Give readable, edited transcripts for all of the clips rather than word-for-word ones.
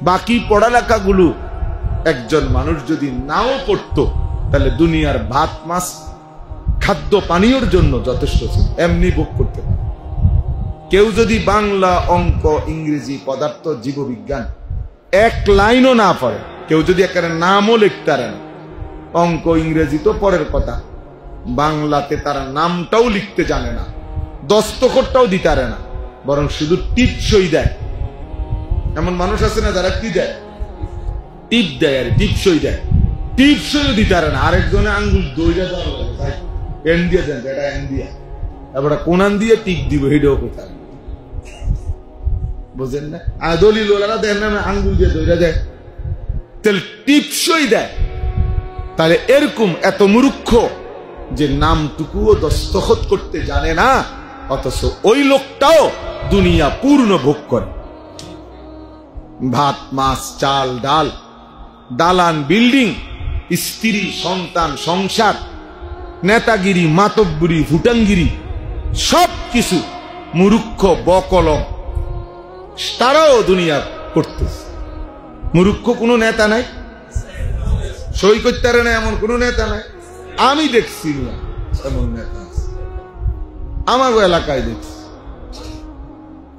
বাকি পড়ালেখাগুলো একজন মানুষ যদি নাও পড়তো তাহলে দুনিয়ার ভাত মাছ খাদ্য পানীয়র জন্য যথেষ্ট ছিল, এমনি ভোগ করতে পারে। কেউ যদি বাংলা, অঙ্ক, ইংরেজি, পদার্থ, জীববিজ্ঞান এক লাইনও না পড়ে, কেউ যদি একেবারে নামও লিখতে পারে না, অঙ্ক ইংরেজি তো পরের কথা, বাংলাতে তারা নামটাও লিখতে জানে না, দস্তখতটাও দিতে পারে না, বরং শুধু টিপসই দেয়। এমন মানুষ আছে না যারা কি দেয়, টিপ দেয়, আর টিপসই দেয়, টিপসই দিতে পারে না। আরেকজনে আঙ্গুল দইরা দেওয়া, এন দিয়ে দেন, এটা এন দিয়া, এবার কোনান দিয়ে টিপ দিব, হেডেও কোথায় বুঝেন না? আর দলিল ওরা দেন না, আঙ্গুল দিয়ে দইরা দেয়, তাহলে টিপসই দেয়। তাহলে এরকম এত মূর্খ যে নামটুকুও দস্তখত করতে জানে না, অথচ ওই লোকটাও দুনিয়া পূর্ণ ভোগ করে। ভাত মাছ চাল ডাল, দালান বিল্ডিং, স্ত্রী সন্তান সংসার, নেতাগিরি মাতব্বরি ফুটাঙ্গিরি সব কিছু মূর্খ বকলম তারাও দুনিয়া করতেছে। মূর্খ কোনো নেতা নাই, সই করতে পারে না এমন কোন নেতা নাই। আমি দেখছি না এমন নেতা আছে, আমার এলাকায় দেখছি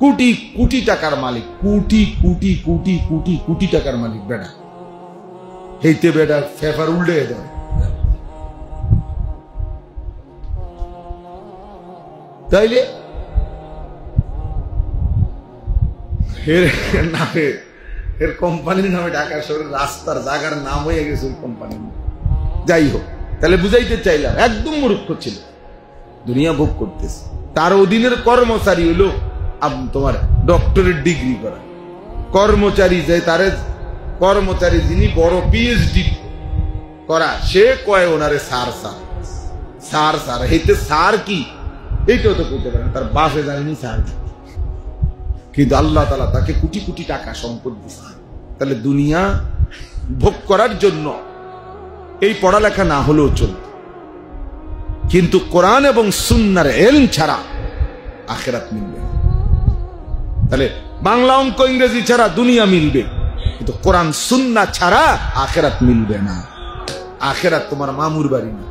কোটি কোটি টাকার মালিক, কোটি কোটি কোটি কোটি কোটি টাকার মালিক বেটা, হেইতে বেটা ফেফার উল্টে দেয়। তাইলে নামে এর কোম্পানির নামে ঢাকা শহরের রাস্তার জায়গার নাম হয়ে গেছে ওই কোম্পানির। যাই হোক, তাহলে বুঝাইতে চাইলাম একদম মূর্খ ছিল, দুনিয়া ভোগ করতেছে। তার অধীনের কর্মচারী হলো তোমার ডক্টরেট ডিগ্রি করা কর্মচারী, যে তারে কর্মচারী যিনি বড় পিএইচডি করা, সে কয় ওনারে স্যার স্যার স্যার স্যার, হেতে স্যার কি এইটাও তো করতে পারে, তার বাসে জানেনি স্যার। কিন্তু আল্লাহ তাআলা তাকে কোটি কোটি টাকা সম্পদ দিচ্ছে। তাহলে দুনিয়া ভোগ করার জন্য এই পড়ালেখা না হলেও চলবে, কিন্তু কোরআন এবং সুন্নাহর ইলম ছাড়া আখিরাত মিলবে না। তাহলে বাংলা অঙ্ক ইংরেজি ছাড়া দুনিয়া মিলবে, কিন্তু কোরআন সুন্নাহ ছাড়া আখিরাত মিলবে না। আখিরাত তোমার মামুর বাড়ি না,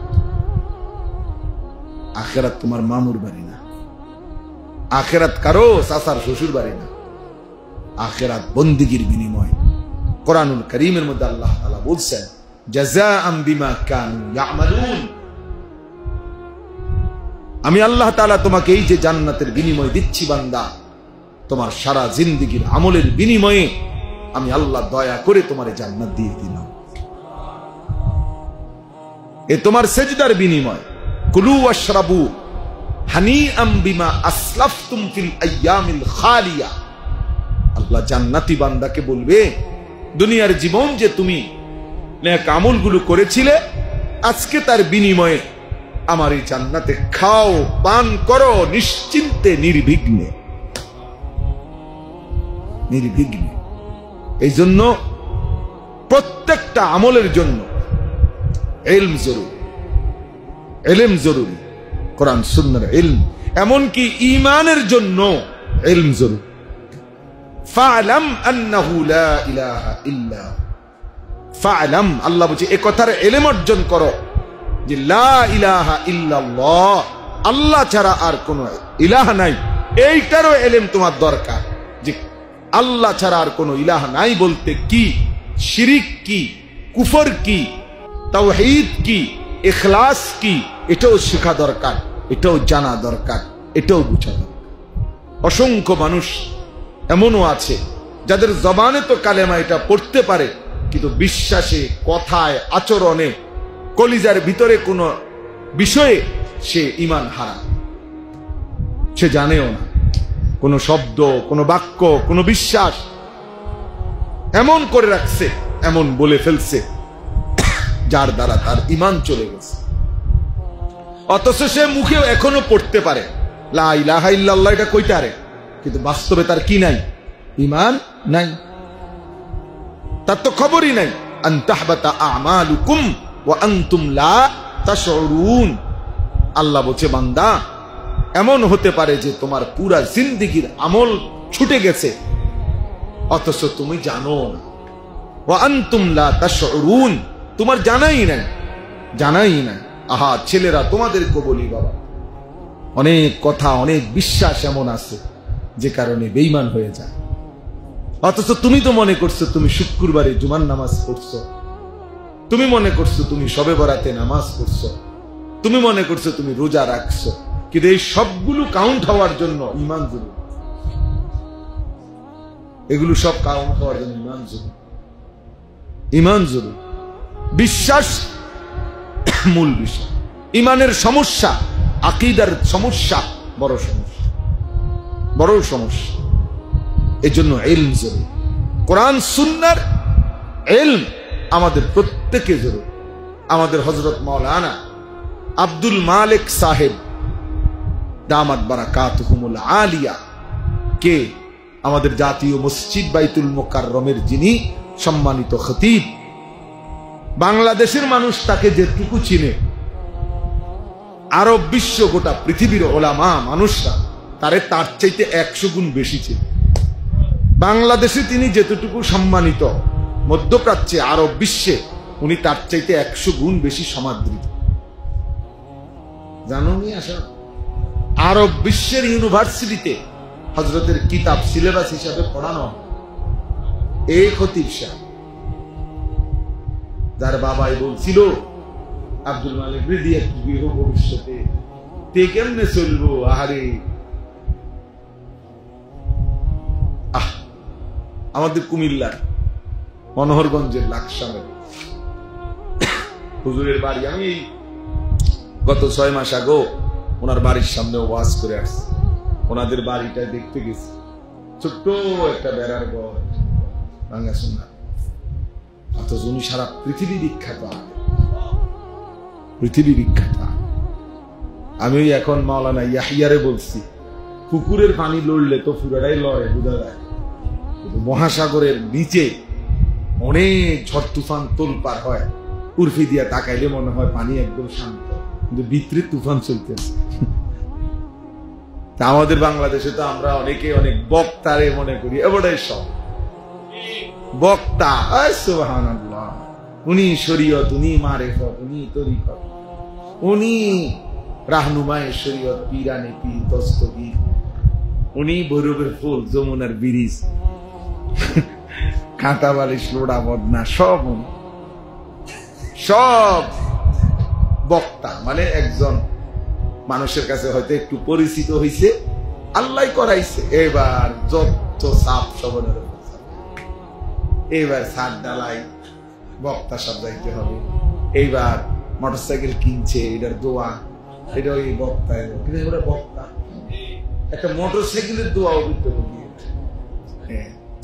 আখিরাত তোমার মামুর বাড়ি না, আখিরাত কারো চাচার শ্বশুর বাড়ি না, আখিরাত বন্দিগির বিনিময়। কোরআনুল কারীমের মধ্যে আল্লাহ তাআলা বলছেন, জাযাআম বিমা কানু ইয়ামালুন, আমি আল্লাহ তাআলা তোমাকে এই যে জান্নাতের বিনিময় দিচ্ছি বান্দা, তোমার সারা জিন্দেগীর আমলের বিনিময়ে আমি আল্লাহ দয়া করে তোমার জান্নাত দিয়ে দিলাম। এ তোমার সেজদার বিনিময়। কুলু ওয়াশরাবু হানিআম বিমা আসলাফতুম ফিল আইয়ামিল খালিয়া। আল্লাহ জান্নাতি বান্দাকে বলবে, দুনিয়ার জীবন যে তুমি নেক আমলগুলো করেছিলে, আজকে তার বিনিময়ে আমার এই জান্নাতে খাও পান করো নিশ্চিন্তে নির্বিঘ্নে, নির্বিঘ্নে। এই জন্য প্রত্যেকটা আমলের জন্য ইলম জরুরি, ইলম জরুরি, কোরআন সুন্নাহর ইলম। এমনকি ঈমানের জন্য ইলম জরুরি। ফা'লাম আন্নাহু লা ইলাহা ইল্লা, ফা'লাম, আল্লাহ বলছে এ কথার ইলম অর্জন করো যে লা ইলাহা ইল্লাল্লাহ, আল্লাহ ছাড়া আর কোন ইলাহ নাই। এইটারও ইলম তোমার দরকার যে আল্লাহ ছাড়া আর কোন ইলাহ নাই বলতে কি, শিরিক কি, কুফর কি, তাওহীদ কি, ইখলাস কি, এটাও শেখা দরকার, এটাও জানা দরকার, এটাও বোঝা দরকার। অসংখ্য মানুষ এমনও আছে যাদের জবানে তো কালেমা এটা পড়তে পারে, কিন্তু বিশ্বাসে, কথায়, আচরণে, কলিজার ভিতরে কোনো বিষয়ে সে ঈমান হারা, সে জানেও না। কোন শব্দ, কোন বাক্য, কোন বিশ্বাস এমন করে রাখছে, এমন বলে ফেলছে যার দ্বারা তার ঈমান চলে গেছে। অথচ সে মুখেও এখনো পড়তে পারে লা ইলাহা ইল্লাল্লাহ, এটা কইতে পারে, কিন্তু বাস্তবে তার কি নাই, ঈমান নাই, তার তো খবরই নাই। আন তাহবাতা আমালুকুম ওয়া আনতুম লা তাশউরুন। আল্লাহ বলছে বান্দা, এমন হতে পারে যে তোমার পুরা জিন্দেগীর আমল ছুটে গেছে, অথচ তুমি জানো না। ওয়া আনতুম লা তাশউরুন, তোমার জানাই না। আহা ছেলেরা, তোমাদেরকে বলি বাবা, অনেক কথা, অনেক বিশ্বাস এমন আছে যে কারণে বেঈমান হয়ে যায়। অথচ তুমি তো মনে করছো তুমি শুক্রবারে জুমার নামাজ পড়ছো, তুমি মনে করছো তুমি শবে বরাতে নামাজ পড়ছো, তুমি মনে করছো তুমি রোজা রাখছো, কিন্তু এই সবগুলো কাউন্ট হওয়ার জন্য ঈমান জরুরি। এগুলো সব কাউন্ট হওয়ার জন্য ঈমান জরুরি। বিশ্বাস মূল বিষয়। ঈমানের সমস্যা, আকীদার সমস্যা বড় সমস্যা। এই জন্য ইলম জরুরি। কোরআন সুন্নাহর ইলম আমাদের প্রত্যেকে জরুরি। আমাদের হযরত মাওলানা আব্দুল মালিক সাহেব দামাত বারাকাতুহুমুল আলিয়া কে আমাদের জাতীয় মসজিদ বাইতুল মুকাররমের যিনি সম্মানিত খতিব, বাংলাদেশের মানুষ তাকে যেটুকু চিনে, আরব বিশ্ব গোটা পৃথিবীর ওলামা মানুষরা তার চাইতে 100 গুণ বেশি চিনে। বাংলাদেশে তিনি যেতটুকু সম্মানিত, মধ্যপ্রাচ্যে আরব বিশ্বে উনি তার চাইতে 100 গুণ বেশি সমাদৃত। জানো নি? আসা আরব বিশ্বের ইউনিভার্সিটিতে হযরতের কিতাব সিলেবাস হিসাবে পড়ানো এই খতিব সাহেব, যার বাবাই বলছিল আব্দুল মালিক রেডি একটু বিহ ভবিষ্যতে তে কেমনে চলবো। আহারে আমাদের কুমিল্লার মনোহরগঞ্জের লাকসামের হুজুরের বাড়ি, আমি গত 6 মাস আগে ওনার বাড়ির সামনে ওয়াজ করে আসছি। ওনাদের বাড়িটা দেখতে গেছি, ছোট্ট একটা বেড়ার ঘর, ভাঙা সোনা। অথচ উনি সারা পৃথিবী বিখ্যাত। আমি এখন মাওলানা ইয়াহিয়ারে বলছি, পুকুরের পানি লড়লে তো পুরাটাই লড়ে বোঝা যায়, কিন্তু মহাসাগরের নিচে অনেক ঝড় তুফান তোলপার হয়, উর্ফি দিয়া তাকাইলে মনে হয় পানি একদম শান্ত, কিন্তু ভিতরে তুফান চলতেছে। তা আমাদের বাংলাদেশে তো আমরা অনেকে অনেক বক্তারে মনে করি, এবারে সব বক্তা, সুবহানাল্লাহ, উনি শরীয়ত, উনি মারেফত, উনি তরিকত, উনি রাহনুমায়ে শরীয়ত, পীরানে পীর, দস্তগীর, উনি ভৈরবের ফুল, যমুনার ব্রিজ, কাঁটা বালিশ, লোড়া বদনা, সব বক্তা। মানে একজন মানুষের কাছে হয়তো একটু পরিচিত হইছে, আল্লাহ করাইছে, এবার যত সাপ সবনের, এইবার ছাদ ডালাই বক্তা সব যাইতে হবে, এইবার মোটরসাইকেল কিনছে, এটার দোয়া, এটা ওই বক্তা, বক্তা একটা মোটরসাইকেলের দোয়া অভিজ্ঞ,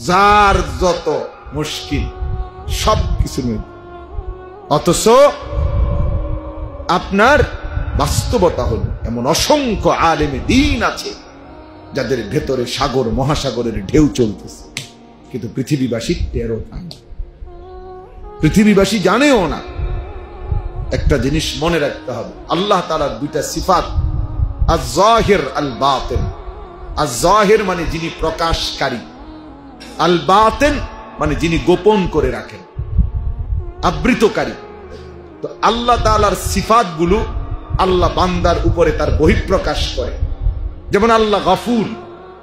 যার যত মুশকিল সবকিছু নেই। অথচ আপনার বাস্তবতা হল এমন অসংখ্য আলেমে দ্বীন আছে যাদের ভেতরে সাগর মহাসাগরের ঢেউ চলতেছে, কিন্তু পৃথিবীবাসী টেরও পায় না, পৃথিবীবাসী জানেও না। একটা জিনিস মনে রাখতে হবে, আল্লাহ তাআলার 2টা সিফাত, আয-যাহির আল বাতিন। আয-যাহির মানে যিনি প্রকাশকারী, আল বাতিন মানে যিনি গোপন করে রাখেন, আবৃতকারী। তো আল্লাহ তাআলার সিফাত গুলো আল্লাহ বান্দার উপরে তার বহিঃপ্রকাশ করে। যেমন আল্লাহ গফুর,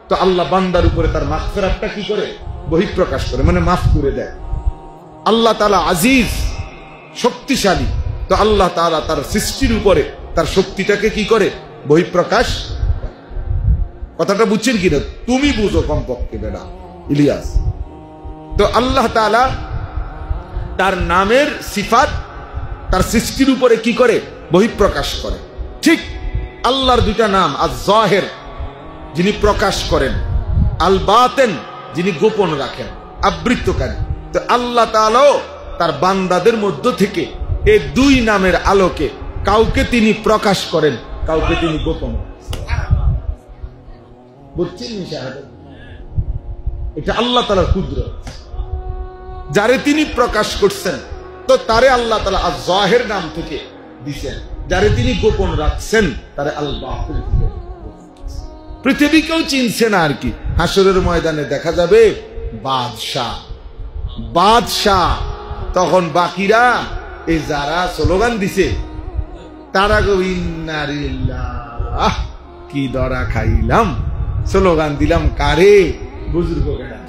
তো আল্লাহ বান্দার উপরে তার মাগফিরাতটা কি করে? বহিঃপ্রকাশ করে, মানে মাফ করে দেয়। আল্লাহ তাআলা আজিজ, শক্তিশালী, তো আল্লাহ তাআলা তার সৃষ্টির উপরে তার শক্তিটাকে কি করে? বহিঃপ্রকাশ। কথাটা বুঝছেন কিনা? তুমি বুঝো কমপক্ষে বেটা ইলিয়াস। তো আল্লাহ তাআলা তার নামের সিফাত তার সৃষ্টির উপরে কি করে? বহিঃপ্রকাশ করে। ঠিক আল্লাহর 2টা নাম, আয-যাহির যিনি প্রকাশ করেন, আল বাতিন যিনি গোপন রাখেন, আবৃতকারী। তো আল্লাহ তাআলাও তার বান্দাদের মধ্য থেকে এই 2 নামের আলোকে কাউকে তিনি প্রকাশ করেন, কাউকে তিনি গোপন। বুঝছেন? এটা আল্লাহ তাআলার কুদরত। যারে তিনি প্রকাশ করছেন তো তারে আল্লাহ তাআলা আয-যাহির নাম থেকে দিয়েছেন, যারে তিনি গোপন রাখছেন তারে আল বাতিন। পৃথিবী কেউ চিনছে না আর কি। হাসরের ময়দানে দেখা যাবে বাদশাহ বাদশাহ। তখন বাকিরা এই যারা স্লোগান দিছে তারা গো ইন্না লিল্লাহ, কি দরা খাইলাম, স্লোগান দিলাম কারে? বুজুর্গ কেনা,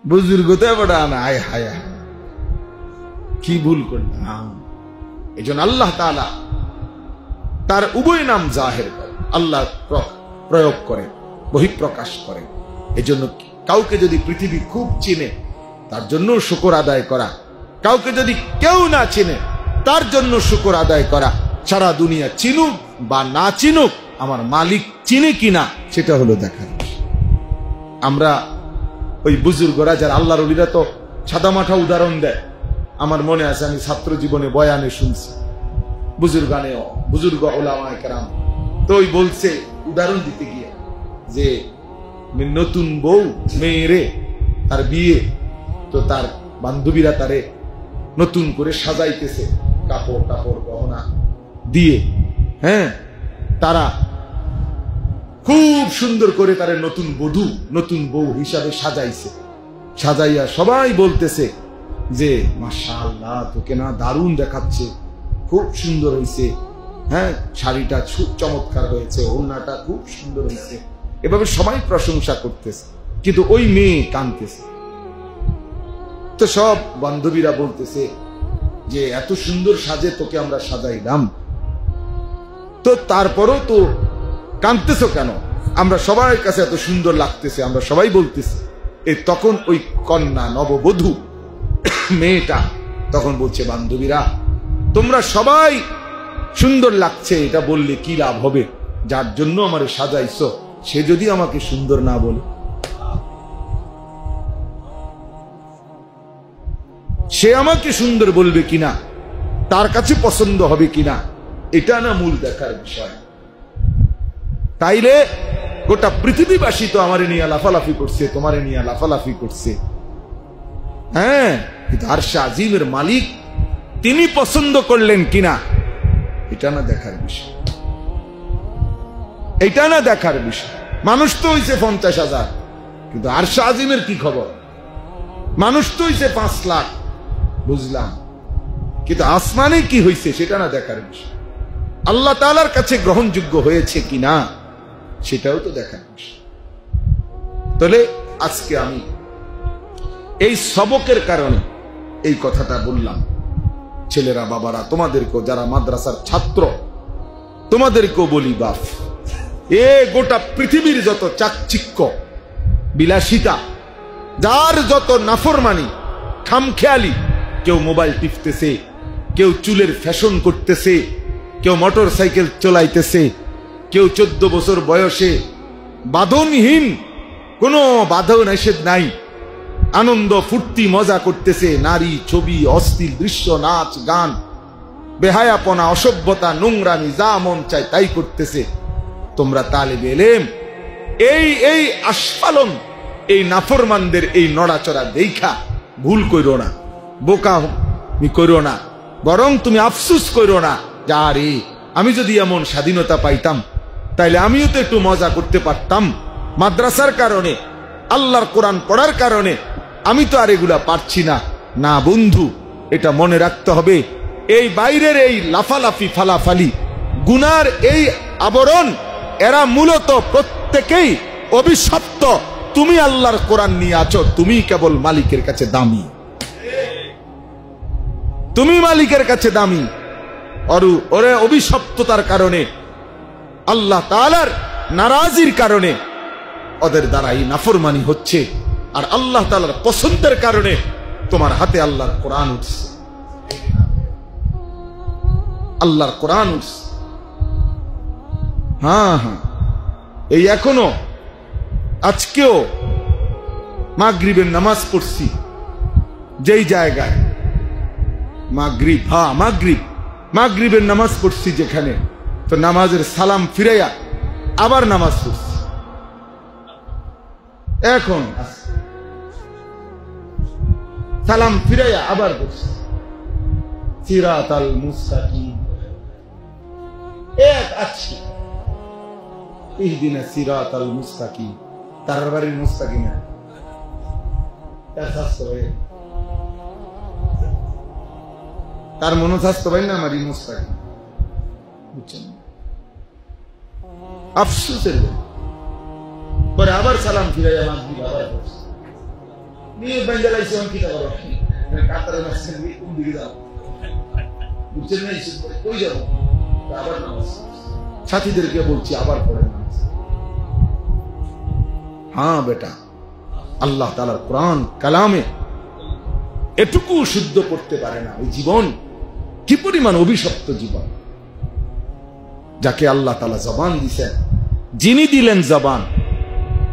বুজুর্গ তো বড় না, আয় হায় কি ভুল করলাম। এই জন্য আল্লাহ তাআলা তার উভয় নাম জাহের করে, আল্লাহ প্রয়োগ করে, বহিঃপ্রকাশ করে। এই জন্য কাউকে যদি পৃথিবী খুব চিনে তার জন্য শুকর আদায় করা, কাউকে যদি কেউ না চিনে তার জন্য শুকর আদায় করা। সারা দুনিয়া চিনুক বা না চিনুক, আমার মালিক চিনে কিনা সেটা হলো দেখার। আমরা ওই বুজুর্গরা যারা আল্লাহর ওলিরা তো সাদামাঠা উদাহরণ দেয়। আমার মনে আছে আমি ছাত্র জীবনে বয়ানে শুনছি, বুজুর্গ ওলামায়ে কেরাম তো ওই বলছে উদাহরণ দিতে গিয়ে যে নতুন বউ মেয়েরে তার বিয়ে, তো তার বান্ধবীরা তারে নতুন করে সাজাইতেছে কাপড় টাপড় গহনা দিয়ে। হ্যাঁ, তারা খুব সুন্দর করে তারে নতুন বধূ নতুন বউ হিসাবে সাজাইছে। সাজাইয়া সবাই বলতেছে যে মাশাআল্লাহ, তোকে না দারুণ দেখাচ্ছে, খুব সুন্দর হয়েছে, হ্যাঁ শাড়িটা খুব চমৎকার হয়েছে, ওড়নাটা খুব সুন্দর হয়েছে, এভাবে সবাই প্রশংসা করতেছে। কিন্তু ওই মেয়ে কাঁদতেছে। তো সব বান্ধবীরা বলতেছে যে এত সুন্দর সাজে তোকে আমরা সাজাইলাম, তো তারপরও তো কাঁদতেছো কেন? আমরা সবার কাছে এত সুন্দর লাগতেছে, আমরা সবাই বলতেছি। তখন ওই কন্যা নববধূ মেয়েটা তখন বলছে, বান্ধবীরা তোমরা সবাই সুন্দর লাগছে এটা বললে কি লাভ হবে? যার জন্য আমারে সাজাইছো সে যদি আমাকে সুন্দর না বলে, সে আমাকে সুন্দর বলবে কিনা, তার কাছে পছন্দ হবে কিনা, এটা না মূল দেখার বিষয়। তাইলে গোটা পৃথিবীবাসী তো আমারে নিয়ে লাফালাফি করছে, তোমারে নিয়ে লাফালাফি করছে, হ্যাঁ, কিন্তু আরশে আজিমের মালিক তিনি পছন্দ করলেন কিনা এটা না দেখার বিষয়, এটা না দেখার বিষয়। মানুষ তো হইছে 50,000, কিন্তু আরশে আজিমের কি খবর? মানুষ তো হইছে 5 লাখ, বুঝলাম, কিন্তু আসমানে কি হইছে সেটা না দেখার বিষয়। আল্লাহ তাআলার কাছে গ্রহণযোগ্য হয়েছে কিনা সেটাও তো দেখার বিষয়। তাহলে আজকে আমি এই সবকের কারণে এই কথাটা বললাম। ছেলেরা, বাবারা, তোমাদেরকেও যারা মাদ্রাসার ছাত্র তোমাদেরকেও বলি, বাপ, এ গোটা পৃথিবীর যত চাকচিক্য বিলাসিতা, যার যত নাফরমানি খামখেয়ালি, কেউ মোবাইল টিপতেছে, কেউ চুলের ফ্যাশন করতেছে, কেউ মোটর সাইকেল চলাইতেছে, কেউ 14 বছর বয়সে বাঁধনহীন, কোনো বাঁধন নিষেধ নাই, আনন্দ ফুর্তি মজা করতেছে, নারী ছবি অশ্লীল দৃশ্য নাচ গান বেহায়াপনা অসভ্যতা নোংরামি যা মন চায় তাই করতেছে। তোমরা তালেবে ইলম এই আস্ফালন, এই নাফরমানদের এই নড়াচড়া দেখা ভুল কইরো না, বোকামি কইরো না, বরং তুমি আফসুস কইরো না যে আরে আমি যদি এমন স্বাধীনতা পাইতাম তাইলে আমিও তো একটু মজা করতে পারতাম। মাদ্রাসার কারণে, আল্লাহর কোরআন পড়ার কারণে আমি তো আর এগুলা পারছি না। না বন্ধু, এটা মনে রাখতে হবে, এই বাইরের এই লাফালাফি ফালাফালি গুনার এই আবরণ, এরা মূলত প্রত্যেকেই অভিশপ্ত। তুমি আল্লাহর কোরআন নিয়ে আছো, তুমি কেবল মালিকের কাছে দামি, তুমি মালিকের কাছে দামি। ওরে অভিশপ্ততার কারণে, আল্লাহ তাআলার নারাজির কারণে ওদের দ্বারাই নাফরমানি হচ্ছে। আর আল্লাহ তাআলার পছন্দের কারণে তোমার হাতে আল্লাহর কোরআন উঠছে, আল্লাহর কোরআন উঠছে। হ্যাঁ হ্যাঁ, এই এখনো আজকেও মাগরিবের নামাজ পড়ছি যেই জায়গায়, মাগরিবের নামাজ পড়ছি যেখানে, তো নামাজের সালাম ফিরাইয়া আবার নামাজ পড়ছি। এখন সালাম ফিরাইয়া আবার পড়ছি সিরাতাল মুস্তাকিম, এক আছে ইহদিনা সিরাতাল মুস্তাকিম। তার বাড়ির মুস্তাকিনা তার স্বাস্থ্য ভাই, তার মনোস্বাস্থ্য ভাই না আমারই মুস্তাকিন, বুঝছেন? আফসোসের পরে আবার সালাম ফিরাই আমার দিকে আবার নিয়ে বেঙ্গালাইছে আমি কিতা করো কাতারে মাসের কোন দিকে যাও, বুঝছেন না? কই যাবো? আবার নামাজ সাথীদেরকে বলছি আবার পড়ে নামাজ। হ্যাঁ বেটা, আল্লাহ তাআলার কোরআন কালামে এটুকু শুদ্ধ করতে পারে না ওই জীবন কি পরিমাণ অভিশপ্ত জীবন, যাকে আল্লাহ তাআলা জবান দিয়েছেন, যিনি দিলেন জবান,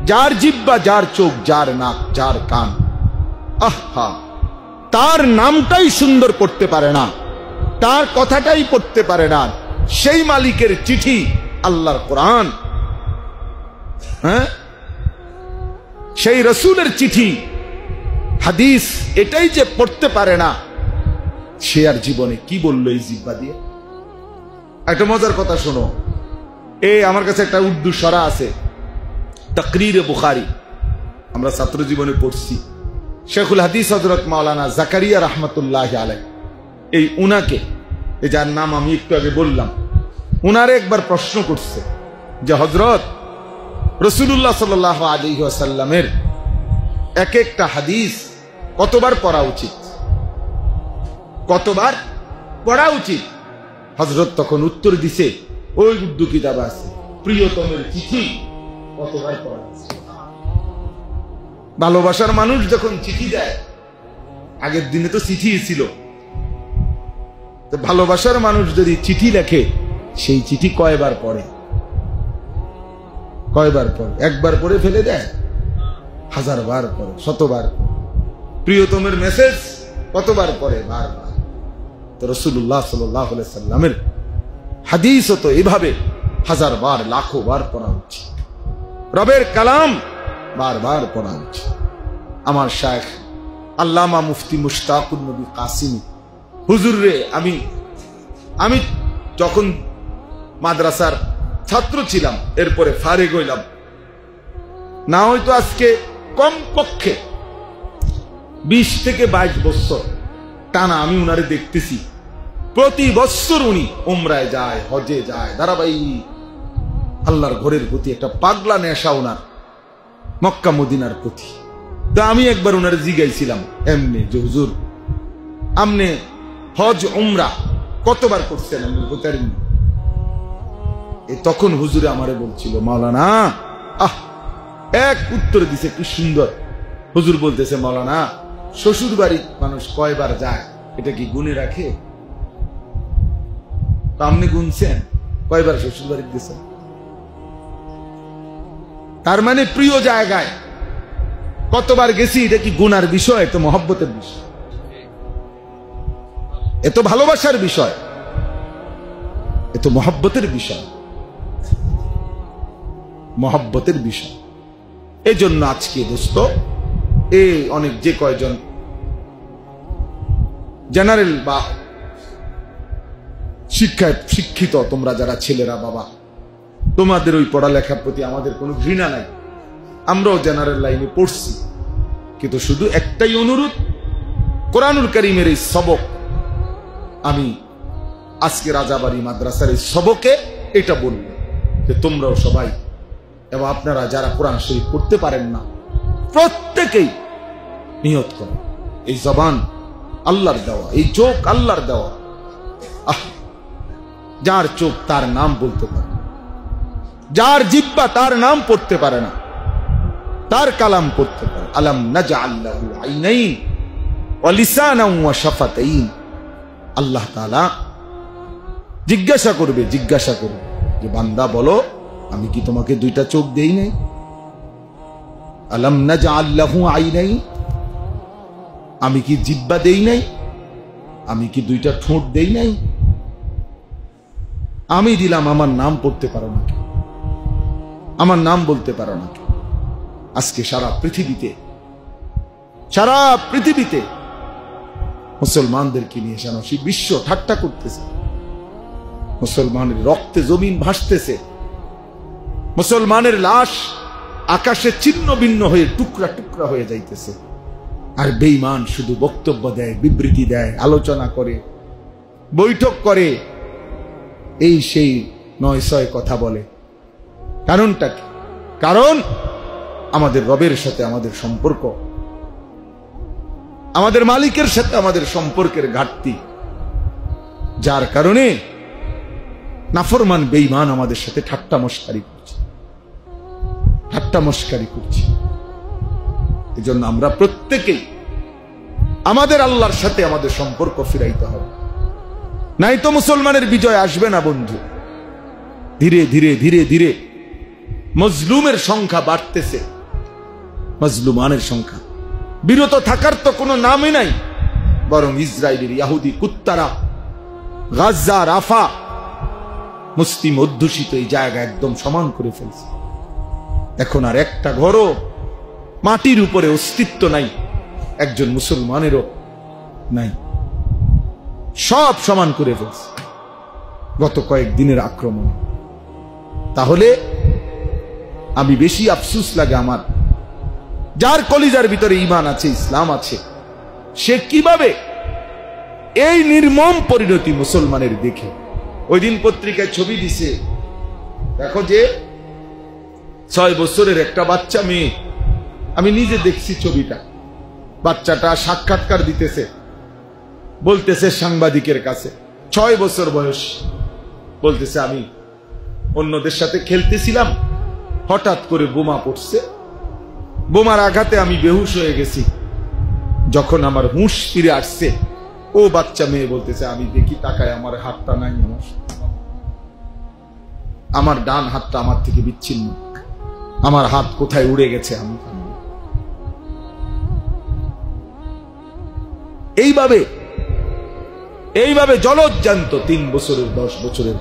যার জিহ্বা, যার চোখ, যার নাক, যার কান, আহা, তার নামটাই সুন্দর করতে পারে না, তার কথাটাই পড়তে পারে না, সেই মালিকের চিঠি আল্লাহর কোরআন, হ্যাঁ, সেই রসুলের চিঠি হাদিস, এটাই যে পড়তে পারে না, সে আর জীবনে কি বললো এই জিহ্বা দিয়ে? একটা মজার কথা শোনো, আমার কাছে একটা উর্দু সরা আছে, তাকরীরে বুখারী, আমরা ছাত্র জীবনে পড়ছি। শেখুল হাদিস হযরত মাওলানা জাকারিয়া রহমতুল্লাহ আলাইহি, এই উনাকে, যার নাম আমি একটু আগে বললাম, উনারে একবার প্রশ্ন করছে যে হযরত রাসূলুল্লাহ সাল্লাল্লাহু আলাইহি ওয়াসাল্লামের এক একটা হাদিস কতবার পড়া উচিত, কতবার পড়া উচিত? হযরত তখন উত্তর দিছে, ওই উর্দু কিতাব আছে, প্রিয়তমের চিঠি কতবার পড়া উচিত। ভালোবাসার মানুষ যখন চিঠি দেয়, আগের দিনে তো চিঠি ছিল, তো ভালোবাসার মানুষ যদি চিঠি লেখে, সেই চিঠি কয়বার পড়ে? কয়বার পড়ে? একবার পড়ে ফেলে দেয়? 1000 বার পড়ে, 100 বার। প্রিয়তমের মেসেজ কতবার পড়ে? বারবার। তো রাসূলুল্লাহ সাল্লাল্লাহু আলাইহি সাল্লামের হাদিসও তো এভাবে 1000 বার, লাখো বার পড়া উচিত। রবের কালাম বারবার পড়া উচিত। আমার শায়েখ আল্লামা মুফতি মুশতাকুন নবী কাসিমি হুজুর রে, আমি যখন মাদ্রাসার ছাত্র ছিলাম, এরপরে ফারেগ হইলাম, না হয়তো আজকে কমপক্ষে 20 থেকে 22 বছর টানা আমি উনারে দেখতেছি। প্রতি বছর উনি উমরায় যায়, হজে যায়, ধারাবাহিক। আল্লাহর ঘরের প্রতি একটা পাগলা নেশা উনার, মক্কা মদিনার প্রতি। তা আমি একবার উনারে জিগাইছিলাম এমনি যে হুজুর, আপনি হজ উমরা কতবার করছেন? আমি বলতে পারিনি। তখন হুজুরে আমারে বলছিল, মাওলানা, এক উত্তর দিছে কি সুন্দর। হুজুর বলতেছে, মাওলানা, শ্বশুর বাড়ি মানুষ কয়বার যায় এটা কি গুনে রাখে? আপনি গুনছেন কয়বার শ্বশুর বাড়ি গেছেন? তার মানে প্রিয় জায়গায় কতবার গেছি এটা কি গুনার বিষয়? এত মহব্বতের বিষয়, এত ভালোবাসার বিষয়, এত মহব্বতের বিষয়, মহব্বতের বিষয়। এই জন্য আজকে দোস্ত, অনেক যে কয়জন জেনারেল বা শিক্ষায় শিক্ষিত তোমরা যারা ছেলেরা, বাবা, তোমাদের ওই পড়ালেখার প্রতি আমাদের কোনো ঘৃণা নাই, আমরাও জেনারেল লাইনে পড়ছি, কিন্তু শুধু একটাই অনুরোধ, কোরআনুল কারীমের এই সবক, আমি আজকে রাজাবাড়ি মাদ্রাসার এই সবকে এটা বলব যে তোমরাও সবাই, এবং আপনারা যারা কোরআন শরীফ পড়তে পারেন না, প্রত্যেকেই নিয়ত করো, এই জবান আল্লাহর দেওয়া, এই চোখ আল্লাহর দেওয়া। যার চোখ তার নাম বলতে পারে, যার জিহ্বা তার নাম পড়তে পারে না, তার কালাম পড়তে পারে। আলাম নাজআল লাহু আইনাইন ওয়া লিসানান ওয়া শাফাতাইন। আল্লাহ তাআলা জিজ্ঞাসা করবে যে বান্দা বলো, আমি কি তোমাকে 2টা চোখ দেই নাই? আলাম নাজআল লাহু আইনাইন, আমি কি জিহ্বা দেই নাই? আমি কি 2টা ঠোঁট দেই নাই? আমি দিলাম, আমার নাম পড়তে পারো না, আমার নাম বলতে পারো না। আজকে সারা পৃথিবীতে মুসলমানদেরকে নিয়ে সারা বিশ্ব ঠাট্টা করতেছে। মুসলমানের রক্তে জমিন ভাসতেছে, মুসলমানের লাশ আকাশে ছিন্ন ভিন্ন হয়ে টুকরা টুকরা হয়ে যাইতেছে। আর বেঈমান শুধু বক্তব্য দেয়, বিবৃতি দেয়, আলোচনা করে, বৈঠক করে, এই সেই নয় ছয় কথা বলে। কারণটা কি? কারণ আমাদের রবের সাথে আমাদের সম্পর্ক, আমাদের মালিকের সাথে আমাদের সম্পর্কের ঘাটতি, যার কারণে নাফরমান বেঈমান আমাদের সাথে ঠাট্টা মশকারি করছে, ঠাট্টা মশকারি করছে। এজন্য আমরা প্রত্যেকেই আমাদের আল্লাহর সাথে আমাদের সম্পর্ক ফিরাইতে হবে, নাই তো মুসলমানের বিজয় আসবে না বন্ধু। ধীরে ধীরে ধীরে ধীরে মজলুমের সংখ্যা বাড়তেছে, মজলুমানের সংখ্যা। বিরত থাকার তো কোনো নামই নাই, বরং ইসরায়েলের ইহুদি কুত্তারা গাজা, রাফা, মুসলিম অধ্যুষিত এই জায়গা একদম সমান করে ফেলছে। এখন আর একটা ঘরও মাটির উপরে অস্তিত্ব নাই, একজন মুসলমানেরও নাই, সব সমান করে ফেলছে গত কয়েকদিনের আক্রমণ। তাহলে আমি বেশি আফসোস লাগে আমার, যার কলিজার ভিতরে ঈমান আছে, ইসলাম আছে, সে কিভাবে এই নির্মম পরিণতি মুসলমানের দেখে। ওই দিন পত্রিকায় ছবি দিছে, দেখো যে 6 বছরের একটা বাচ্চা মেয়ে, আমি নিজে দেখছি ছবিটা, বাচ্চাটা সাক্ষাৎকার দিতেছে, বলতেছে সাংবাদিকের কাছে, 6 বছর বয়স, বলতেছে আমি অন্যদের সাথে খেলতেছিলাম, হঠাৎ করে বোমা পড়ছে, বোমার আঘাতে আমি বেহুশ হয়ে গেছি, যখন আমার হুঁশ ফিরে আসছে, ও বাচ্চা মেয়ে বলতেছে আমি দেখি তাকায় আমার হাতটা নাই, আমার ডান হাতটা আমার থেকে বিচ্ছিন্ন, আমার হাত কোথায় উড়ে গেছে আমি। এইভাবে জলজ্জান্ত 3 বছরের 10 বছরের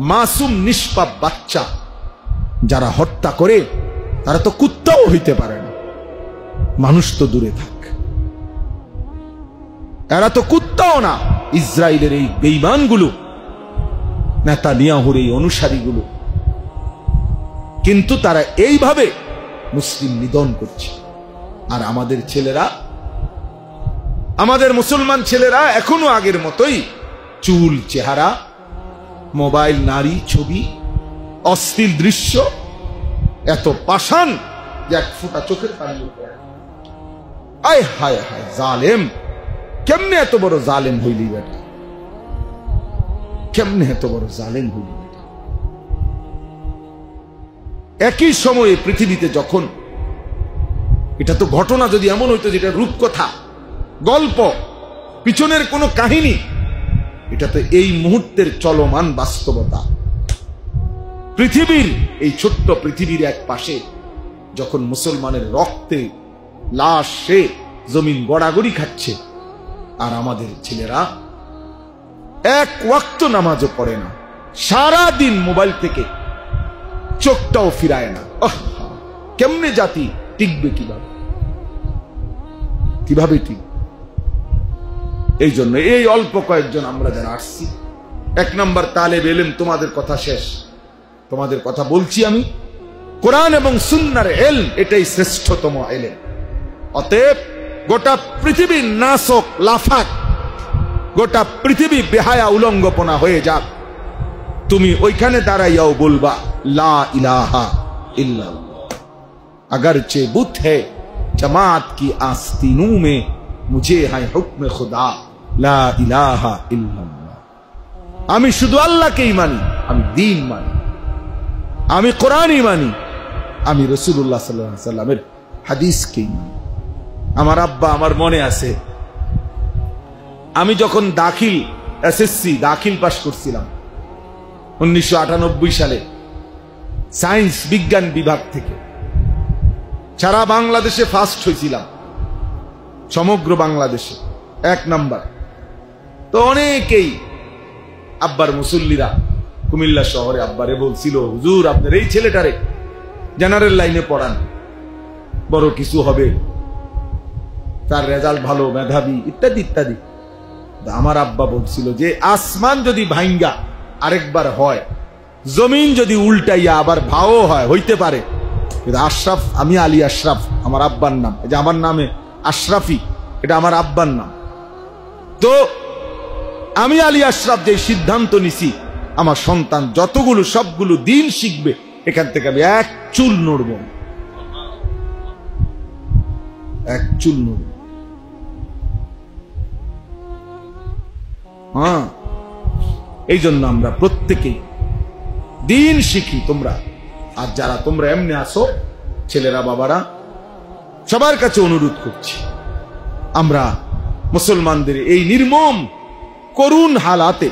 মাসুম নিষ্পাপ বাচ্চা যারা হত্যা করে, তারা তো কুত্তাও হইতে পারে না, মানুষ তো দূরে থাক, এরা তো কুত্তাও না। ইসরায়েলের এই বেঈমানগুলো, নেতানিয়াহুর এই অনুসারীগুলো, কিন্তু তারা এইভাবে মুসলিম নিধন করছে। আর আমাদের ছেলেরা, আমাদের মুসলমান ছেলেরা এখনো আগের মতোই চুল, চেহারা, মোবাইল, নারী, ছবি, অশ্লীল দৃশ্য, এত পাষাণ যে এক ফোঁটা চোখের পানি। আয় হায় হায়, জালেম! কেমনে এত বড় জালেম হইলি বেটা, কেমনে এত বড় জালেম হইলি বেটা। একই সময়ে পৃথিবীতে যখন, এটা তো ঘটনা যদি এমন হইতো যেটা রূপকথা, গল্প, পিছনের কোনো কাহিনী, এটা তো এই মুহূর্তের চলমান বাস্তবতা। পৃথিবীর এই ছোট্ট পৃথিবীর এক পাশে যখন মুসলমানের রক্তে লাশে জমিন গড়াগড়ি খাচ্ছে, আর আমাদের ছেলেরা এক ওয়াক্ত নামাজও পড়ে না, সারা দিন মোবাইল থেকে চোখটাও ফিরায় না। কেমনে জাতি টিকবে? কিভাবে টিকবে? এই জন্য এই অল্প কয়েকজন আমরা যারা আসছি, 1 নম্বর তালেব ইলম, তোমাদের কথা শেষ, তোমাদের কথা বলছি আমি, কোরআন এবং সুন্নাহর ইলম এটাই শ্রেষ্ঠতম ইলম। অতএব গোটা পৃথিবীর নাসক লাফাক, গোটা পৃথিবী বেহায়া উলঙ্গপনা হয়ে যাক, তুমি ওইখানে দাঁড়াইয়াও বলবা লা ইলাহা ইল্লাল্লাহ। अगरचे बुत है जमात की आस्तीनों में, मुझे है हुक्म खुदा ला इलाहा इल्लल्लाह। আমি শুধু আল্লাহকেই মানি, আমি দ্বীন মানি, আমি কোরআনই মানি, আমি রাসূলুল্লাহ সাল্লাল্লাহু আলাইহি ওয়াসাল্লামের হাদিসকেই মানি। আমার আব্বা, আমার মনে আছে, আমি যখন এসএসসি দাখিল পাশ করছিলাম 1998 সালে, সায়েন্স বিজ্ঞান বিভাগ থেকে সারা বাংলাদেশে ফার্স্ট হয়েছিলাম, সমগ্র বাংলাদেশে 1 নাম্বার। তো অনেকেই আব্বার মুসল্লিরা কুমিল্লা শহরে আব্বারে বলছিল, হুজুর আপনার এই ছেলেটারে জেনারেল লাইনে পড়ান, বড় কিছু হবে, তার রেজাল্ট ভালো, মেধাবী, ইত্যাদি ইত্যাদি। আমার আব্বা বলছিল যে আসমান যদি ভাঙ্গা আরেকবার হয়, জমিন যদি উল্টাইয়া আবার ভাও হয়, হইতে পারে, কিন্তু আশরাফ, আমি আলী আশরাফ, আমার আব্বার নাম। এই যে আমার নামে আশরাফি, এটা আমার আব্বার নাম। তো আমি আলী আশরাফ যে সিদ্ধান্ত নিছি, আমার সন্তান যতগুলো সবগুলো দিন শিখবে, এখান থেকে আমি এক চুল নড়ব, এক চুল নড়ব। হ্যাঁ, এই জন্য আমরা প্রত্যেকেই দিন শিখি। তোমরা আর যারা তোমরা এমনি আসো, ছেলেরা বাবারা, সবার কাছে অনুরোধ করছি, আমরা মুসলমানদের এই নির্মম করুণ হালাতে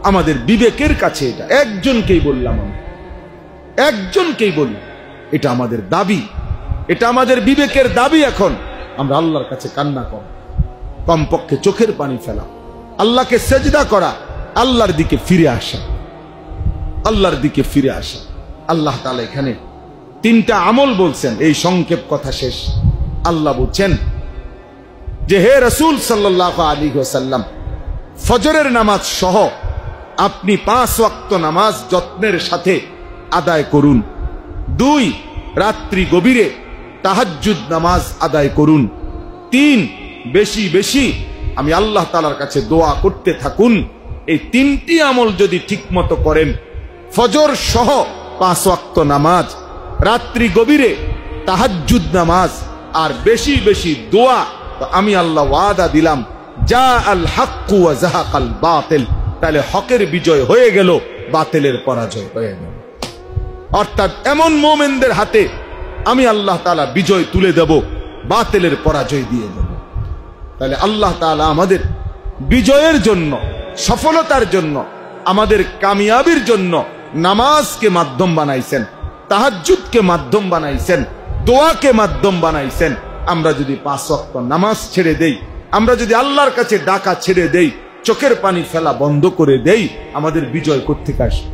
আমাদের বিবেকের কাছে, এটা একজনকেই বললাম, আমি একজনকেই বললাম, এটা আমাদের দাবি, এটা আমাদের বিবেকের দাবি। এখন আমরা আল্লাহর কাছে কান্না কর, কমপক্ষে চোখের পানি ফেলা, আল্লাহকে সেজদা করা, আল্লাহর দিকে ফিরে আসা, আল্লাহর দিকে ফিরে আসা। আল্লাহ তাআলা এখানে 3টা আমল বলছেন। এই সংক্ষেপ কথা শেষ। আল্লাহ বলছেন যে, হে রাসূল সাল্লাল্লাহু আলাইহি ওয়াসাল্লাম, ফজরের নামাজ সহ আপনি 5 ওয়াক্ত নামাজ যত্নের সাথে আদায় করুন। 2, রাত্রি গভীরে তাহাজ্জুদ নামাজ আদায় করুন। 3, বেশি বেশি আমি আল্লাহ তাআলার কাছে দোয়া করতে থাকুন। এই 3টি আমল যদি ঠিকমতো করেন, ফজর সহ 5 ওয়াক্ত নামাজ, রাত্রি গভীরে তাহাজ্জুদ নামাজ, আর বেশি বেশি দোয়া, তো আমি আল্লাহ ওয়াদা দিলাম, জা আল হাক্কু ওয়া যাহাকাল বাতিল, তাহলে হকের বিজয় হয়ে গেল, বাতিলের পরাজয় হয়ে গেল। অর্থাৎ এমন মুমিনদের হাতে আমি আল্লাহ তাআলা বিজয় তুলে দেব, বাতিলের পরাজয় দিয়ে দেব। তাহলে আল্লাহ তাআলা আমাদের বিজয়ের জন্য, সফলতার জন্য, আমাদের কামিয়াবির জন্য নামাজকে মাধ্যম বানাইছেন, তাহাজ্জুদকে মাধ্যম বানাইছেন, দোয়াকে মাধ্যম বানাইছেন। আমরা যদি 5 ওয়াক্ত নামাজ ছেড়ে দেই, আমরা যদি আল্লাহর কাছে ডাকা ছেড়ে দেই, চোখের পানি ফেলা বন্ধ করে দেই, আমাদের বিজয় কোত্থেকে আসবে?